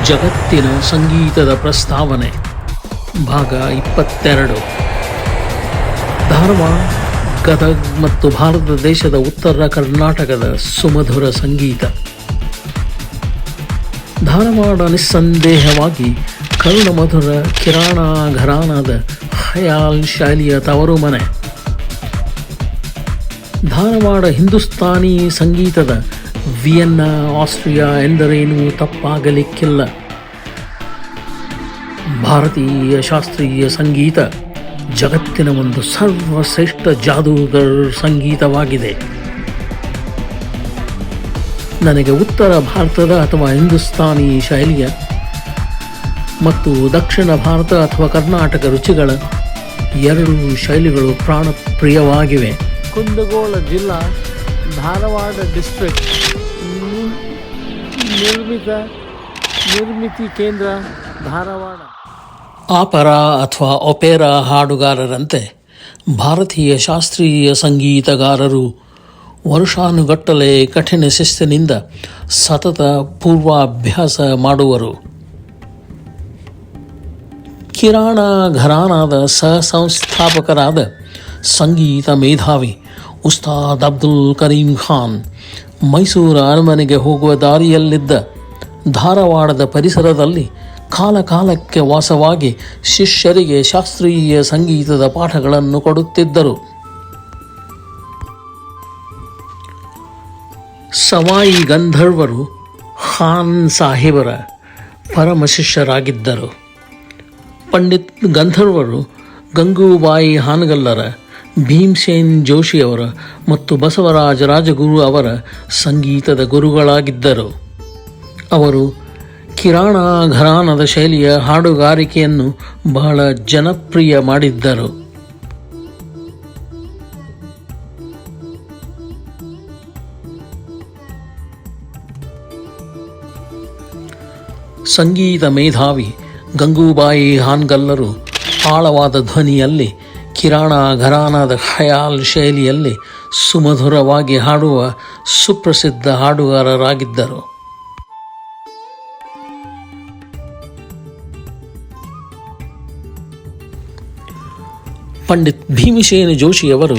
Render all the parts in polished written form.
ಜಗತ್ತಿನ ಸಂಗೀತದ ಪ್ರಸ್ತಾವನೆ ಭಾಗ 22. ಧಾರವಾಡ, ಗದಗ ಮತ್ತು ಭಾರತ ದೇಶದ ಉತ್ತರ ಕರ್ನಾಟಕದ ಸುಮಧುರ ಸಂಗೀತ. ಧಾರವಾಡ ನಿಸ್ಸಂದೇಹವಾಗಿ ಕರುಣಮಧುರ ಕಿರಾಣ ಘರಾನಾದ ಖಯಾಲ್ ಶೈಲಿಯ ತವರು ಮನೆ. ಧಾರವಾಡ ಹಿಂದೂಸ್ತಾನಿ ಸಂಗೀತದ ವಿಯೆನ್ನಾ, ಆಸ್ಟ್ರಿಯಾ ಎಂದರೇನೂ ತಪ್ಪಾಗಲಿಕ್ಕಿಲ್ಲ. ಭಾರತೀಯ ಶಾಸ್ತ್ರೀಯ ಸಂಗೀತ ಜಗತ್ತಿನ ಒಂದು ಸರ್ವಶ್ರೇಷ್ಠ ಜಾದೂಗರ್ ಸಂಗೀತವಾಗಿದೆ. ನನಗೆ ಉತ್ತರ ಭಾರತದ ಅಥವಾ ಹಿಂದೂಸ್ತಾನಿ ಶೈಲಿಯ ಮತ್ತು ದಕ್ಷಿಣ ಭಾರತ ಅಥವಾ ಕರ್ನಾಟಕ ರುಚಿಗಳ ಎರಡೂ ಶೈಲಿಗಳು ಪ್ರಾಣಪ್ರಿಯವಾಗಿವೆ. ಕುಂದಗೋಳ ಜಿಲ್ಲಾ, ಧಾರವಾಡ ಡಿಸ್ಟ್ರಿಕ್ಟ್. ನಿರ್ಮಿತಿ ಕೇಂದ್ರ ಧಾರವಾಡ. ಆಪರಾ ಅಥವಾ ಒಪೆರಾ ಹಾಡುಗಾರರಂತೆ ಭಾರತೀಯ ಶಾಸ್ತ್ರೀಯ ಸಂಗೀತಗಾರರು ವರ್ಷಾನುಗಟ್ಟಲೆ ಕಠಿಣ ಶಿಸ್ತಿನಿಂದ ಸತತ ಪೂರ್ವಾಭ್ಯಾಸ ಮಾಡುವರು. ಕಿರಾಣ ಘರಾನಾದ ಸಹ-ಸಂಸ್ಥಾಪಕರಾದ ಸಂಗೀತ ಮೇಧಾವಿ ಉಸ್ತಾದ್ ಅಬ್ದುಲ್ ಕರೀಂ ಖಾನ್ ಮೈಸೂರು ಅರಮನೆಗೆ ಹೋಗುವ ದಾರಿಯಲ್ಲಿದ್ದ ಧಾರವಾಡದ ಪರಿಸರದಲ್ಲಿ ಕಾಲಕಾಲಕ್ಕೆ ವಾಸವಾಗಿ ಶಿಷ್ಯರಿಗೆ ಶಾಸ್ತ್ರೀಯ ಸಂಗೀತದ ಪಾಠಗಳನ್ನು ಕೊಡುತ್ತಿದ್ದರು. ಸವಾಯಿ ಗಂಧರ್ವರು ಖಾನ್ ಸಾಹೇಬರ ಪರಮ ಶಿಷ್ಯರಾಗಿದ್ದರು. ಪಂಡಿತ್ ಗಂಧರ್ವರು ಗಂಗೂಬಾಯಿ ಹಾನಗಲ್ಲರ, ಭೀಮಸೇನ್ ಜೋಶಿಯವರ ಮತ್ತು ಬಸವರಾಜ ರಾಜಗುರು ಅವರ ಸಂಗೀತದ ಗುರುಗಳಾಗಿದ್ದರು. ಅವರು ಕಿರಾಣ ಘರಾನದ ಶೈಲಿಯ ಹಾಡುಗಾರಿಕೆಯನ್ನು ಬಹಳ ಜನಪ್ರಿಯ ಮಾಡಿದ್ದರು. ಸಂಗೀತ ಮೇಧಾವಿ ಗಂಗೂಬಾಯಿ ಹಾನಗಲ್ಲರು ಆಳವಾದ ಧ್ವನಿಯಲ್ಲಿ ಕಿರಾಣ ಘರಾನಾದ ಖಯಾಲ್ ಶೈಲಿಯಲ್ಲಿ ಸುಮಧುರವಾಗಿ ಹಾಡುವ ಸುಪ್ರಸಿದ್ಧ ಹಾಡುಗಾರರಾಗಿದ್ದರು. ಪಂಡಿತ್ ಭೀಮಸೇನ ಜೋಶಿಯವರು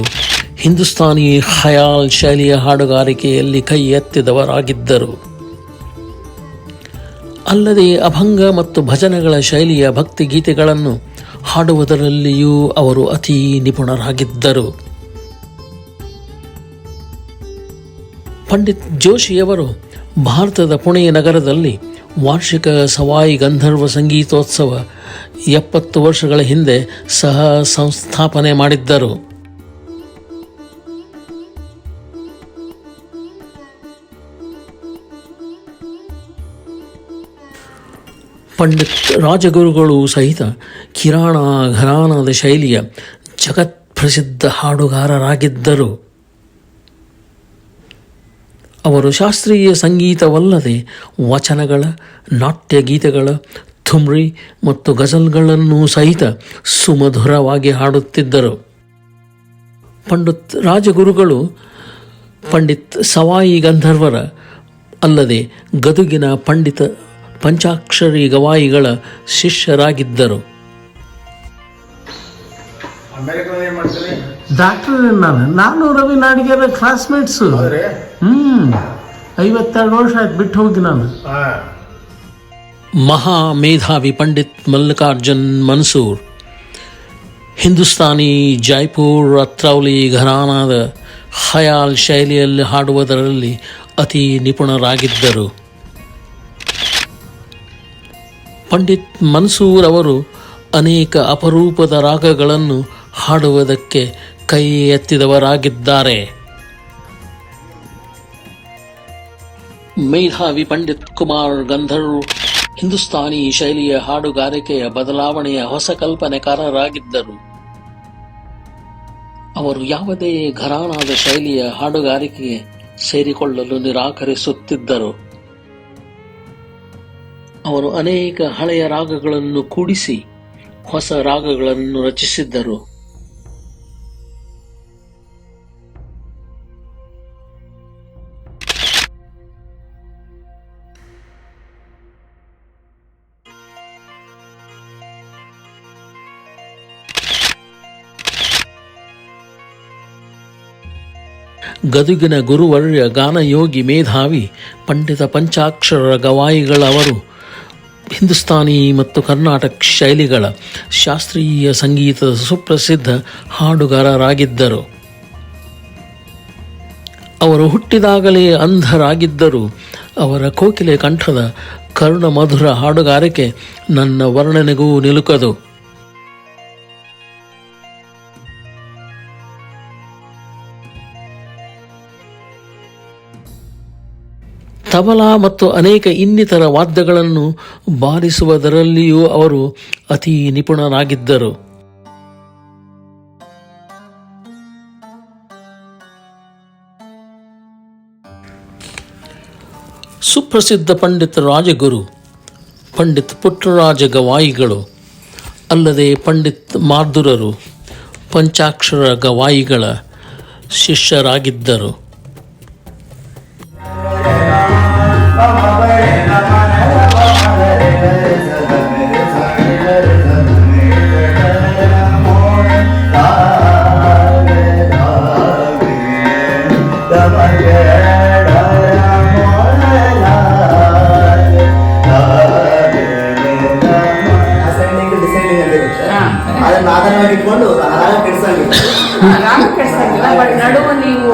ಹಿಂದೂಸ್ತಾನಿ ಖಯಾಲ್ ಶೈಲಿಯ ಹಾಡುಗಾರಿಕೆಯಲ್ಲಿ ಕೈ ಎತ್ತಿದವರಾಗಿದ್ದರು. ಅಲ್ಲದೆ ಅಭಂಗ ಮತ್ತು ಭಜನೆಗಳ ಶೈಲಿಯ ಭಕ್ತಿಗೀತೆಗಳನ್ನು ಹಾಡುವುದರಲ್ಲಿಯೂ ಅವರು ಅತೀ ನಿಪುಣರಾಗಿದ್ದರು. ಪಂಡಿತ್ ಜೋಶಿಯವರು ಭಾರತದ ಪುಣೆ ನಗರದಲ್ಲಿ ವಾರ್ಷಿಕ ಸವಾಯಿ ಗಂಧರ್ವ ಸಂಗೀತೋತ್ಸವ 70 ವರ್ಷಗಳ ಹಿಂದೆ ಸಹ ಸಂಸ್ಥಾಪನೆ ಮಾಡಿದ್ದರು. ಪಂಡಿತ್ ರಾಜಗುರುಗಳು ಸಹಿತ ಕಿರಾಣ ಘರಾನದ ಶೈಲಿಯ ಜಗತ್ಪ್ರಸಿದ್ಧ ಹಾಡುಗಾರರಾಗಿದ್ದರು. ಅವರು ಶಾಸ್ತ್ರೀಯ ಸಂಗೀತವಲ್ಲದೆ ವಚನಗಳ, ನಾಟ್ಯಗೀತೆಗಳ, ಥುಮ್ರಿ ಮತ್ತು ಗಜಲ್ಗಳನ್ನು ಸಹಿತ ಸುಮಧುರವಾಗಿ ಹಾಡುತ್ತಿದ್ದರು. ಪಂಡಿತ್ ರಾಜಗುರುಗಳು ಪಂಡಿತ್ ಸವಾಯಿ ಗಂಧರ್ವರ ಅಲ್ಲದೆ ಗದುಗಿನ ಪಂಡಿತ ಪಂಚಾಕ್ಷರಿ ಗವಾಯಿಗಳ ಶಿಷ್ಯರಾಗಿದ್ದರು. ಡಾಕ್ಟರ್ ನಾನು ರವಿ ನಾಡಿಗೇರ ಕ್ಲಾಸ್ಮೇಟ್ಸು. 52 ವರ್ಷ ಆಯ್ತು ಬಿಟ್ಟು ಹೋಗಿ ನಾನು. ಮಹಾ ಮೇಧಾವಿ ಪಂಡಿತ್ ಮಲ್ಲಿಕಾರ್ಜುನ್ ಮನ್ಸೂರ್ ಹಿಂದೂಸ್ತಾನಿ ಜೈಪುರ್ ಅತ್ರೌಲಿ ಘರಾನಾದ ಖಯಾಲ್ ಶೈಲಿಯಲ್ಲಿ ಹಾಡುವುದರಲ್ಲಿ ಅತಿ ನಿಪುಣರಾಗಿದ್ದರು. ಪಂಡಿತ್ ಮನ್ಸೂರ್ ಅವರು ಅನೇಕ ಅಪರೂಪದ ರಾಗಗಳನ್ನು ಹಾಡುವುದಕ್ಕೆ ಕೈ ಎತ್ತಿದವರಾಗಿದ್ದಾರೆ. ಮೇಧಾವಿ ಪಂಡಿತ್ ಕುಮಾರ್ ಗಂಧರ್ವ್ ಹಿಂದೂಸ್ತಾನಿ ಶೈಲಿಯ ಹಾಡುಗಾರಿಕೆಯ ಬದಲಾವಣೆಯ ಹೊಸ ಕಲ್ಪನೆಕಾರರಾಗಿದ್ದರು. ಅವರು ಯಾವುದೇ ಘರಾನಾದ ಶೈಲಿಯ ಹಾಡುಗಾರಿಕೆಗೆ ಸೇರಿಕೊಳ್ಳಲು ನಿರಾಕರಿಸುತ್ತಿದ್ದರು. ಅವರು ಅನೇಕ ಹಳೆಯ ರಾಗಗಳನ್ನು ಕೂಡಿಸಿ ಹೊಸ ರಾಗಗಳನ್ನು ರಚಿಸಿದ್ದರು. ಗದುಗಿನ ಗುರುವರ್ಯ ಗಾನಯೋಗಿ ಮೇಧಾವಿ ಪಂಡಿತ ಪಂಚಾಕ್ಷರ ಗವಾಯಿಗಳವರು ಹಿಂದೂಸ್ತಾನಿ ಮತ್ತು ಕರ್ನಾಟಕ ಶೈಲಿಗಳ ಶಾಸ್ತ್ರೀಯ ಸಂಗೀತದ ಸುಪ್ರಸಿದ್ಧ ಹಾಡುಗಾರರಾಗಿದ್ದರು. ಅವರು ಹುಟ್ಟಿದಾಗಲೇ ಅಂಧರಾಗಿದ್ದರು. ಅವರ ಕೋಕಿಲೆ ಕಂಠದ ಕರುಣ ಮಧುರ ಹಾಡುಗಾರಿಕೆ ನನ್ನ ವರ್ಣನೆಗೂ ನಿಲುಕದು. ತಬಲಾ ಮತ್ತು ಅನೇಕ ಇನ್ನಿತರ ವಾದ್ಯಗಳನ್ನು ಬಾರಿಸುವುದರಲ್ಲಿಯೂ ಅವರು ಅತಿ ನಿಪುಣರಾಗಿದ್ದರು. ಸುಪ್ರಸಿದ್ಧ ಪಂಡಿತ ರಾಜಗುರು ಪಂಡಿತ್ ಪುಟ್ಟರಾಜ ಗವಾಯಿಗಳು ಅಲ್ಲದೆ ಪಂಡಿತ್ ಮಾರ್ದುರರು ಪಂಚಾಕ್ಷರ ಗವಾಯಿಗಳ ಶಿಷ್ಯರಾಗಿದ್ದರು. ನಡುವು ನೀವು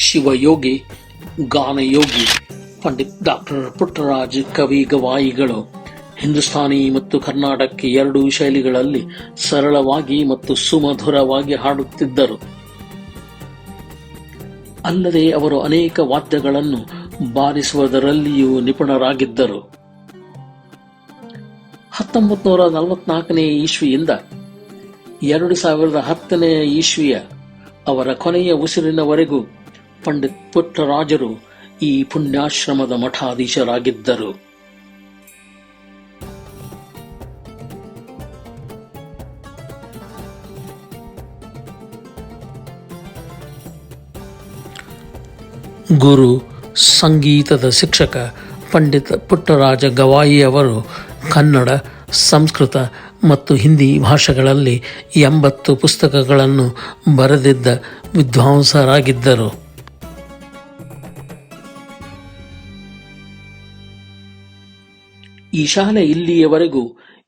ಶಿವಯೋಗಿ ಗಾನಯೋಗಿ ಪಂಡಿತ್ ಡಾಕ್ಟರ್ ಪುಟ್ಟರಾಜ್ ಕವಿ ಗವಾಯಿಗಳು ಹಿಂದೂಸ್ತಾನಿ ಮತ್ತು ಕರ್ನಾಟಕ ಎರಡೂ ಶೈಲಿಗಳಲ್ಲಿ ಸರಳವಾಗಿ ಮತ್ತು ಸುಮಧುರವಾಗಿ ಹಾಡುತ್ತಿದ್ದರು. ಅಲ್ಲದೆ ಅವರು ಅನೇಕ ವಾದ್ಯಗಳನ್ನು ಬಾರಿಸುವುದರಲ್ಲಿಯೂ ನಿಪುಣರಾಗಿದ್ದರು. 1944 ಇಸ್ವಿಯಿಂದ 2010 ಇಸ್ವಿಯ ಅವರ ಕೊನೆಯ ಉಸಿರಿನವರೆಗೂ ಪಂಡಿತ್ ಪುಟ್ಟರಾಜರು ಈ ಪುಣ್ಯಾಶ್ರಮದ ಮಠಾಧೀಶರಾಗಿದ್ದರು. ಗುರು ಸಂಗೀತದ ಶಿಕ್ಷಕ ಪಂಡಿತ ಪುಟ್ಟರಾಜ ಗವಾಯಿ ಅವರು ಕನ್ನಡ, ಸಂಸ್ಕೃತ ಮತ್ತು ಹಿಂದಿ ಭಾಷೆಗಳಲ್ಲಿ 80 ಪುಸ್ತಕಗಳನ್ನು ಬರೆದಿದ್ದ ವಿದ್ವಾಂಸರಾಗಿದ್ದರು. ಈ ಶಾಲೆ ಇಲ್ಲಿಯವರೆಗೂ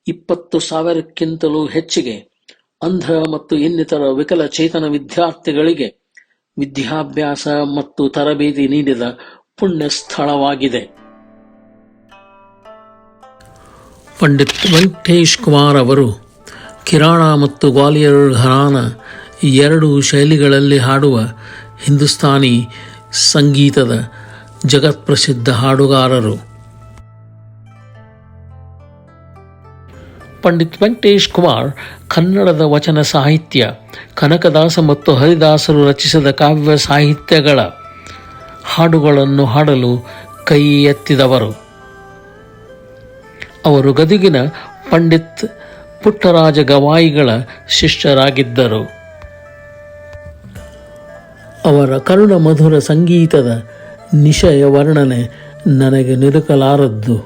20,000ಕ್ಕಿಂತಲೂ ಹೆಚ್ಚಿಗೆ ಅಂಧ ಮತ್ತು ಇನ್ನಿತರ ವಿಕಲಚೇತನ ವಿದ್ಯಾರ್ಥಿಗಳಿಗೆ ವಿದ್ಯಾಭ್ಯಾಸ ಮತ್ತು ತರಬೇತಿ ನೀಡಿದ ಪುಣ್ಯ ಸ್ಥಳವಾಗಿದೆ. ಪಂಡಿತ್ ವೆಂಕಟೇಶ್ ಕುಮಾರ್ ಅವರು ಕಿರಾಣ ಮತ್ತು ಗ್ವಾಲಿಯರ್ ಘರಾನ ಎರಡೂ ಶೈಲಿಗಳಲ್ಲಿ ಹಾಡುವ ಹಿಂದೂಸ್ತಾನಿ ಸಂಗೀತದ ಜಗತ್ಪ್ರಸಿದ್ಧ ಹಾಡುಗಾರರು. ಪಂಡಿತ್ ವೆಂಕಟೇಶ್ ಕುಮಾರ್ ಕನ್ನಡದ ವಚನ ಸಾಹಿತ್ಯ, ಕನಕದಾಸ ಮತ್ತು ಹರಿದಾಸರು ರಚಿಸಿದ ಕಾವ್ಯ ಸಾಹಿತ್ಯಗಳ ಹಾಡುಗಳನ್ನು ಹಾಡಲು ಕೈ ಎತ್ತಿದವರು. ಅವರು ಗದುಗಿನ ಪಂಡಿತ್ ಪುಟ್ಟರಾಜ ಗವಾಯಿಗಳ ಶಿಷ್ಯರಾಗಿದ್ದರು. ಅವರ ಕರುಣ ಮಧುರ ಸಂಗೀತದ ನಿಶಯ ವರ್ಣನೆ ನನಗೆ ನಿಲುಕಲಾರದ್ದು.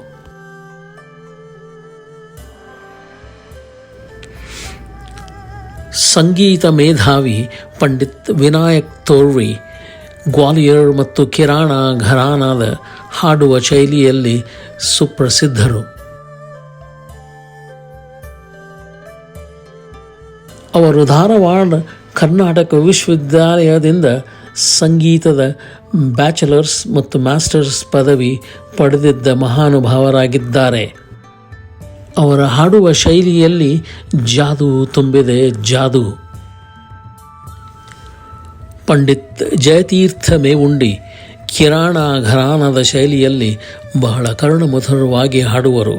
ಸಂಗೀತ ಮೇಧಾವಿ ಪಂಡಿತ್ ವಿನಾಯಕ್ ತೋರ್ವಿ ಗ್ವಾಲಿಯರ್ ಮತ್ತು ಕಿರಾಣ ಘರಾನಾದ ಹಾಡುವ ಶೈಲಿಯಲ್ಲಿ ಸುಪ್ರಸಿದ್ಧರು. ಅವರು ಧಾರವಾಡ ಕರ್ನಾಟಕ ವಿಶ್ವವಿದ್ಯಾಲಯದಿಂದ ಸಂಗೀತದ ಬ್ಯಾಚಲರ್ಸ್ ಮತ್ತು ಮಾಸ್ಟರ್ಸ್ ಪದವಿ ಪಡೆದಿದ್ದ ಮಹಾನುಭಾವರಾಗಿದ್ದಾರೆ. ಅವರ ಹಾಡುವ ಶೈಲಿಯಲ್ಲಿ ಜಾದೂ ತುಂಬಿದೆ, ಜಾದೂ. ಪಂಡಿತ್ ಜಯತೀರ್ಥ ಮೇವುಂಡಿ ಕಿರಾಣ ಘರಾನದ ಶೈಲಿಯಲ್ಲಿ ಬಹಳ ಕರುಣಮಧುರವಾಗಿ ಹಾಡುವರು.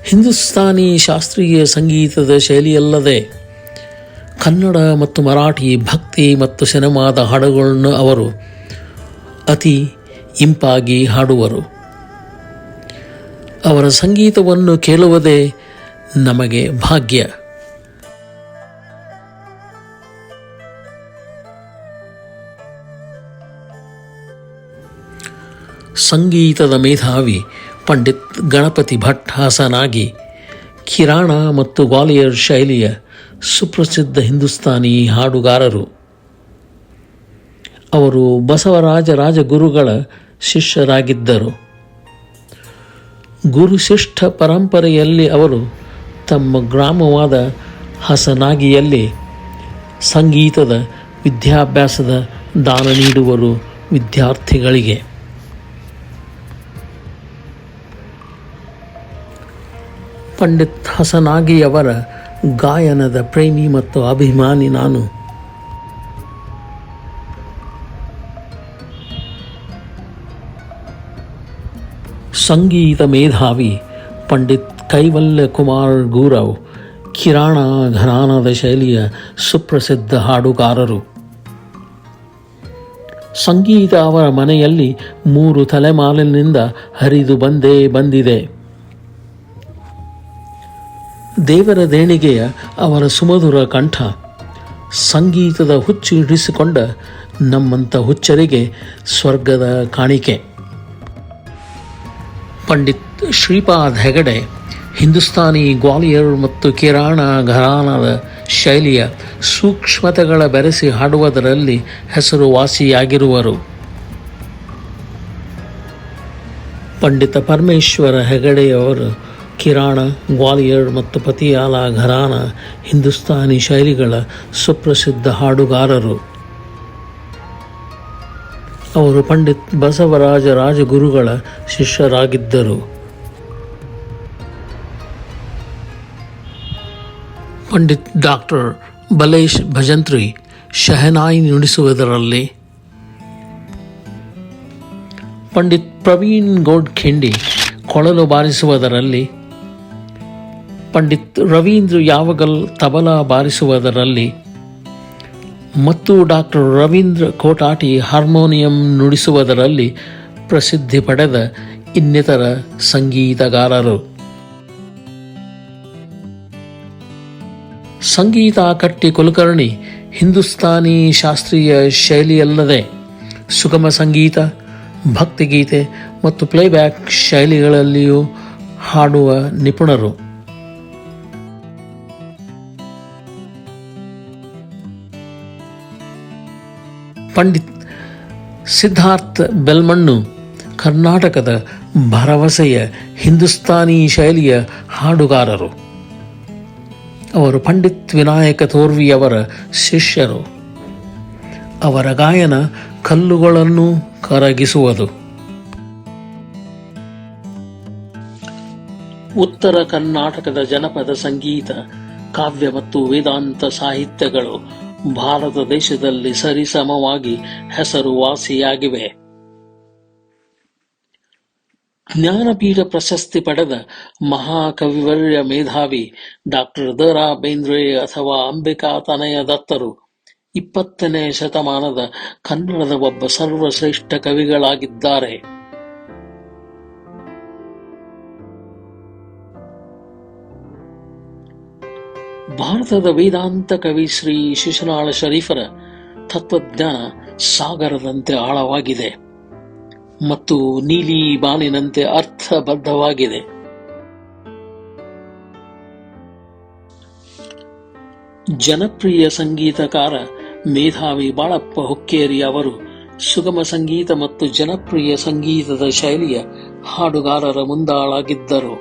ಹಿಂದೂಸ್ತಾನಿ ಶಾಸ್ತ್ರೀಯ ಸಂಗೀತದ ಶೈಲಿಯಲ್ಲದೆ ಕನ್ನಡ ಮತ್ತು ಮರಾಠಿ ಭಕ್ತಿ ಮತ್ತು ಸಿನಿಮಾದ ಹಾಡುಗಳನ್ನು ಅವರು ಅತಿ ಇಂಪಾಗಿ ಹಾಡುವರು. ಅವರ ಸಂಗೀತವನ್ನು ಕೇಳುವುದೇ ನಮಗೆ ಭಾಗ್ಯ. ಸಂಗೀತದ ಮೇಧಾವಿ ಪಂಡಿತ್ ಗಣಪತಿ ಭಟ್ ಹಾಸನಾಗಿ ಕಿರಾಣ ಮತ್ತು ಗ್ವಾಲಿಯರ್ ಶೈಲಿಯ ಸುಪ್ರಸಿದ್ಧ ಹಿಂದೂಸ್ತಾನಿ ಹಾಡುಗಾರರು. ಅವರು ಬಸವರಾಜ ರಾಜಗುರುಗಳ ಶಿಷ್ಯರಾಗಿದ್ದರು. ಗುರುಶಿಷ್ಠ ಪರಂಪರೆಯಲ್ಲಿ ಅವರು ತಮ್ಮ ಗ್ರಾಮವಾದ ಹಸನಾಗಿಯಲ್ಲಿ ಸಂಗೀತದ ವಿದ್ಯಾಭ್ಯಾಸದ ದಾನ ನೀಡುವರು ವಿದ್ಯಾರ್ಥಿಗಳಿಗೆ. ಪಂಡಿತ್ ಹಸನಾಗಿಯವರ ಗಾಯನದ ಪ್ರೇಮಿ ಮತ್ತು ಅಭಿಮಾನಿ ನಾನು. ಸಂಗೀತ ಮೇಧಾವಿ ಪಂಡಿತ್ ಕೈವಲ್ಯ ಕುಮಾರ್ ಗೂರವ್ ಕಿರಾಣ ಘರಾನದ ಶೈಲಿಯ ಸುಪ್ರಸಿದ್ಧ ಹಾಡುಗಾರರು. ಸಂಗೀತ ಅವರ ಮನೆಯಲ್ಲಿ 3 ತಲೆಮಾರಿನಿಂದ ಹರಿದು ಬಂದಿದೆ. ದೇವರ ದೇಣಿಗೆಯ ಅವರ ಸುಮಧುರ ಕಂಠ ಸಂಗೀತದ ಹುಚ್ಚು ಹಿಡಿಸಿಕೊಂಡ ನಮ್ಮಂಥ ಹುಚ್ಚರಿಗೆ ಸ್ವರ್ಗದ ಕಾಣಿಕೆ. ಪಂಡಿತ್ ಶ್ರೀಪಾದ್ ಹೆಗಡೆ ಹಿಂದೂಸ್ತಾನಿ ಗ್ವಾಲಿಯರ್ ಮತ್ತು ಕಿರಾಣ ಘರಾನದ ಶೈಲಿಯ ಸೂಕ್ಷ್ಮತೆಗಳ ಬೆರೆಸಿ ಹಾಡುವುದರಲ್ಲಿ ಹೆಸರುವಾಸಿಯಾಗಿರುವರು. ಪಂಡಿತ ಪರಮೇಶ್ವರ ಹೆಗಡೆಯವರು ಕಿರಾಣ, ಗ್ವಾಲಿಯರ್ ಮತ್ತು ಪತಿಯಾಲ ಘರಾನ ಹಿಂದೂಸ್ತಾನಿ ಶೈಲಿಗಳ ಸುಪ್ರಸಿದ್ಧ ಹಾಡುಗಾರರು. ಅವರು ಪಂಡಿತ್ ಬಸವರಾಜ ರಾಜಗುರುಗಳ ಶಿಷ್ಯರಾಗಿದ್ದರು. ಪಂಡಿತ್ ಡಾಕ್ಟರ್ ಬಲೇಶ್ ಭಜಂತ್ರಿ ಶಹನಾಯಿ ನುಡಿಸುವುದರಲ್ಲಿ, ಪಂಡಿತ್ ಪ್ರವೀಣ್ ಗೌಡ್ ಖಿಂಡಿ ಕೊಳಲು ಬಾರಿಸುವುದರಲ್ಲಿ, ಪಂಡಿತ್ ರವೀಂದ್ರ ಯಾವಗಲ್ ತಬಲಾ ಬಾರಿಸುವುದರಲ್ಲಿ ಮತ್ತು ಡಾಕ್ಟರ್ ರವೀಂದ್ರ ಕೋಟಾಟಿ ಹಾರ್ಮೋನಿಯಂ ನುಡಿಸುವುದರಲ್ಲಿ ಪ್ರಸಿದ್ಧಿ ಪಡೆದ ಇನ್ನಿತರ ಸಂಗೀತಗಾರರು. ಸಂಗೀತ ಕಟ್ಟಿ ಕುಲಕರ್ಣಿ ಹಿಂದೂಸ್ತಾನಿ ಶಾಸ್ತ್ರೀಯ ಶೈಲಿಯಲ್ಲದೆ ಸುಗಮ ಸಂಗೀತ, ಭಕ್ತಿಗೀತೆ ಮತ್ತು ಪ್ಲೇಬ್ಯಾಕ್ ಶೈಲಿಗಳಲ್ಲಿಯೂ ಹಾಡುವ ನಿಪುಣರು. ಪಂಡಿತ್ ಸಿದ್ಧಾರ್ಥ್ ಬೆಲ್ಮಣ್ಣು ಕರ್ನಾಟಕದ ಭರವಸೆಯ ಹಿಂದೂಸ್ತಾನಿ ಶೈಲಿಯ ಹಾಡುಗಾರರು. ಅವರು ಪಂಡಿತ್ ವಿನಾಯಕ ತೋರ್ವಿಯವರ ಶಿಷ್ಯರು. ಅವರ ಗಾಯನ ಕಲ್ಲುಗಳನ್ನು ಕರಗಿಸುವುದು. ಉತ್ತರ ಕರ್ನಾಟಕದ ಜನಪದ ಸಂಗೀತ, ಕಾವ್ಯ ಮತ್ತು ವೇದಾಂತ ಸಾಹಿತ್ಯಗಳು ಭಾರತ ದೇಶದಲ್ಲಿ ಸರಿಸಮವಾಗಿ ಹೆಸರುವಾಸಿಯಾಗಿವೆ. ಜ್ಞಾನಪೀಠ ಪ್ರಶಸ್ತಿ ಪಡೆದ ಮಹಾಕವಿವರ್ಯ ಮೇಧಾವಿ ಡಾಕ್ಟರ್ ದ ರಾ ಬೇಂದ್ರೆ ಅಥವಾ ಅಂಬಿಕಾ ತನಯ ದತ್ತರು 20ನೇ ಶತಮಾನದ ಕನ್ನಡದ ಒಬ್ಬ ಸರ್ವಶ್ರೇಷ್ಠ ಕವಿಗಳಾಗಿದ್ದಾರೆ. ಭಾರತದ ವೇದಾಂತ ಕವಿ ಶ್ರೀ ಶಿಶುನಾಳ ಶರೀಫರ ತತ್ವಜ್ಞಾನ ಸಾಗರದಂತೆ ಆಳವಾಗಿದೆ ಮತ್ತು ನೀಲಿ ಬಾನಿನಂತೆ ಅರ್ಥಬದ್ಧವಾಗಿದೆ. ಜನಪ್ರಿಯ ಸಂಗೀತಕಾರ ಮೇಧಾವಿ ಬಾಳಪ್ಪ ಹುಕ್ಕೇರಿ ಅವರು ಸುಗಮ ಸಂಗೀತ ಮತ್ತು ಜನಪ್ರಿಯ ಸಂಗೀತದ ಶೈಲಿಯ ಹಾಡುಗಾರರ ಮುಂದಾಳಾಗಿದ್ದರು.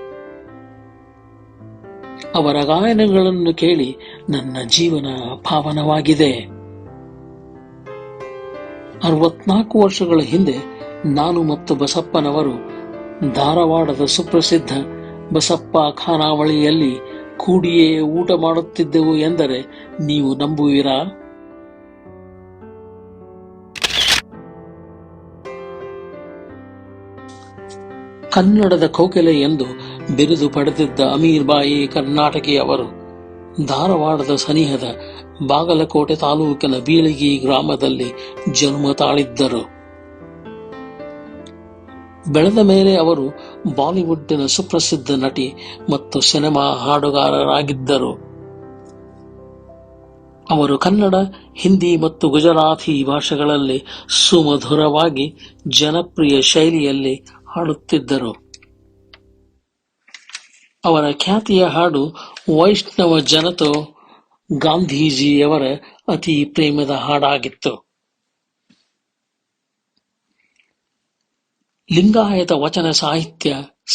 ಅವರ ಗಾಯನಗಳನ್ನು ಕೇಳಿ ನನ್ನ ಜೀವನ ಪಾವನವಾಗಿದೆ. 64 ವರ್ಷಗಳ ಹಿಂದೆ ನಾನು ಮತ್ತು ಬಸಪ್ಪನವರು ಧಾರವಾಡದ ಸುಪ್ರಸಿದ್ಧ ಬಸಪ್ಪ ಖಾನಾವಳಿಯಲ್ಲಿ ಕೂಡಿಯೇ ಊಟ ಮಾಡುತ್ತಿದ್ದೆವು ಎಂದರೆ ನೀವು ನಂಬುವಿರಾ? ಕನ್ನಡದ ಕೋಕಿಲೆ ಎಂದು ಬಿರುದು ಪಡೆದಿದ್ದ ಅಮೀರ್ ಬಾಯಿ ಕರ್ನಾಟಕಿ ಅವರು ಧಾರವಾಡದ ಸನಿಹದ ಬಾಗಲಕೋಟೆ ತಾಲೂಕಿನ ಬೀಳಗಿ ಗ್ರಾಮದಲ್ಲಿ ಜನ್ಮ ತಾಳಿದ್ದರು. ಬೆಳೆದ ಮೇಲೆ ಅವರು ಬಾಲಿವುಡ್ಡಿನ ಸುಪ್ರಸಿದ್ಧ ನಟಿ ಮತ್ತು ಸಿನಿಮಾ ಹಾಡುಗಾರರಾಗಿದ್ದರು. ಅವರು ಕನ್ನಡ, ಹಿಂದಿ ಮತ್ತು ಗುಜರಾತಿ ಭಾಷೆಗಳಲ್ಲಿ ಸುಮಧುರವಾಗಿ ಜನಪ್ರಿಯ ಶೈಲಿಯಲ್ಲಿ ಹಾಡುತ್ತಿದ್ದರು. ಅವರ ಖ್ಯಾತಿಯ ಹಾಡು ವೈಷ್ಣವ ಜನತೋ ಗಾಂಧೀಜಿಯವರ ಅತಿ ಪ್ರೇಮದ ಹಾಡಾಗಿತ್ತು. ಲಿಂಗಾಯತ ವಚನ ಸಾಹಿತ್ಯ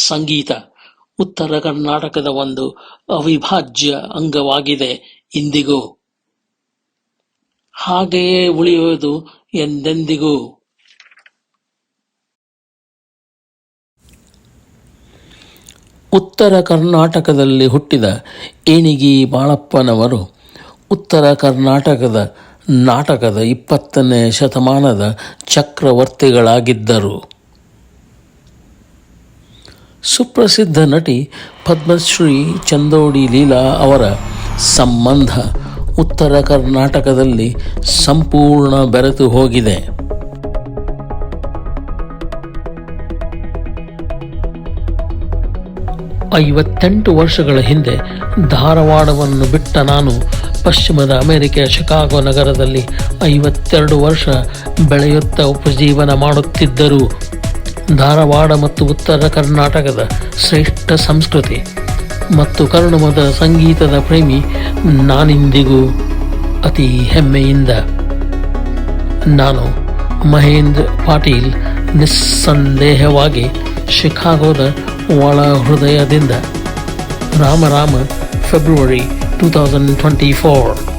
ಸಂಗೀತ ಉತ್ತರ ಕರ್ನಾಟಕದ ಒಂದು ಅವಿಭಾಜ್ಯ ಅಂಗವಾಗಿದೆ ಇಂದಿಗೂ. ಹಾಗೆಯೇ ಉಳಿಯುವುದು ಎಂದೆಂದಿಗೂ. ಉತ್ತರ ಕರ್ನಾಟಕದಲ್ಲಿ ಹುಟ್ಟಿದ ಏಣಿಗಿ ಬಾಳಪ್ಪನವರು ಉತ್ತರ ಕರ್ನಾಟಕದ ನಾಟಕದ 20ನೇ ಶತಮಾನದ ಚಕ್ರವರ್ತಿಗಳಾಗಿದ್ದರು. ಸುಪ್ರಸಿದ್ಧ ನಟಿ ಪದ್ಮಶ್ರೀ ಚಂದೋಡಿ ಲೀಲಾ ಅವರ ಸಂಬಂಧ ಉತ್ತರ ಕರ್ನಾಟಕದಲ್ಲಿ ಸಂಪೂರ್ಣ ಬೆರೆತು ಹೋಗಿದೆ. $58 ವರ್ಷಗಳ ಹಿಂದೆ ಧಾರವಾಡವನ್ನು ಬಿಟ್ಟ ನಾನು ಪಶ್ಚಿಮದ ಅಮೆರಿಕೆಯ ಶಿಕಾಗೋ ನಗರದಲ್ಲಿ 52 ವರ್ಷ ಬೆಳೆಯುತ್ತಾ ಉಪಜೀವನ ಮಾಡುತ್ತಿದ್ದರೂ ಧಾರವಾಡ ಮತ್ತು ಉತ್ತರ ಕರ್ನಾಟಕದ ಶ್ರೇಷ್ಠ ಸಂಸ್ಕೃತಿ ಮತ್ತು ಕರುಣಮದ ಸಂಗೀತದ ಪ್ರೇಮಿ ನಾನಿಂದಿಗೂ ಅತಿ ಹೆಮ್ಮೆಯಿಂದ. ನಾನು ಮಹೇಂದ್ರ ಪಾಟೀಲ್, ನಿಸ್ಸಂದೇಹವಾಗಿ ಶಿಕಾಗೋದ ಒಳ ಹೃದಯದಿಂದ. ರಾಮ February 2024.